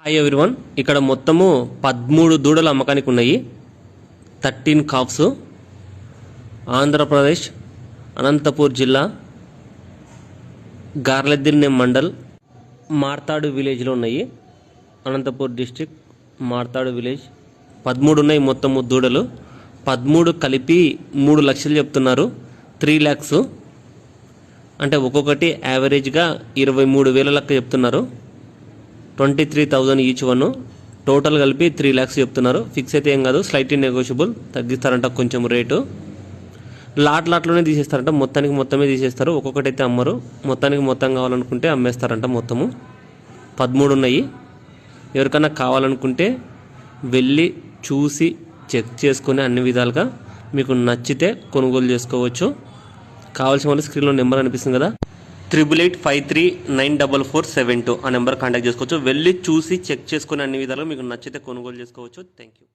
Hi everyone, ఇక్కడ మొత్తము 13 దూడలు అమ్మకానికి ఉన్నాయి. 13 కాఫ్స్. ఆంధ్రప్రదేశ్ అనంతపూర్ జిల్లా గార్లెద్దిన్నే మండల్ మార్తాడు విలేజ్లో ఉన్నాయి. Anantapur district మార్తాడు village. 13 ఉన్నాయి మొత్తము దూడలు. 13 కలిపి 3 లక్షలు చెప్తున్నారు. 3 lakhs అంటే ఒక్కొక్కటి యావరేజ్గా 23,000 లెక్క చెప్తున్నారు. 23,000 ఈచ్ వన్. టోటల్ కలిపి 3 lakhs చెప్తున్నారు. ఫిక్స్ అయితే ఏం కాదు, స్లైట్లీ నెగోషియబుల్. తగ్గిస్తారంట కొంచెం రేటు. లాట్లోనే తీసేస్తారంట, మొత్తమే తీసేస్తారు. ఒక్కొక్కటి అయితే అమ్మరు. మొత్తం కావాలనుకుంటే అమ్మేస్తారంట. మొత్తము 13 ఉన్నాయి. ఎవరికైనా కావాలనుకుంటే వెళ్ళి చూసి చెక్ చేసుకొని అన్ని విధాలుగా మీకు నచ్చితే కొనుగోలు చేసుకోవచ్చు. కావాల్సిన వాళ్ళు స్క్రీన్లో నెంబర్ అనిపిస్తుంది కదా, 8853944472 ఆ నెంబర్ కాంటాక్ట్ చేసుకోవచ్చు. వెళ్ళి చూసి చెక్ చేసుకుని అన్ని విధాలుగా మీకు నచ్చితే కొనుగోలు చేసుకోవచ్చు. Thank you.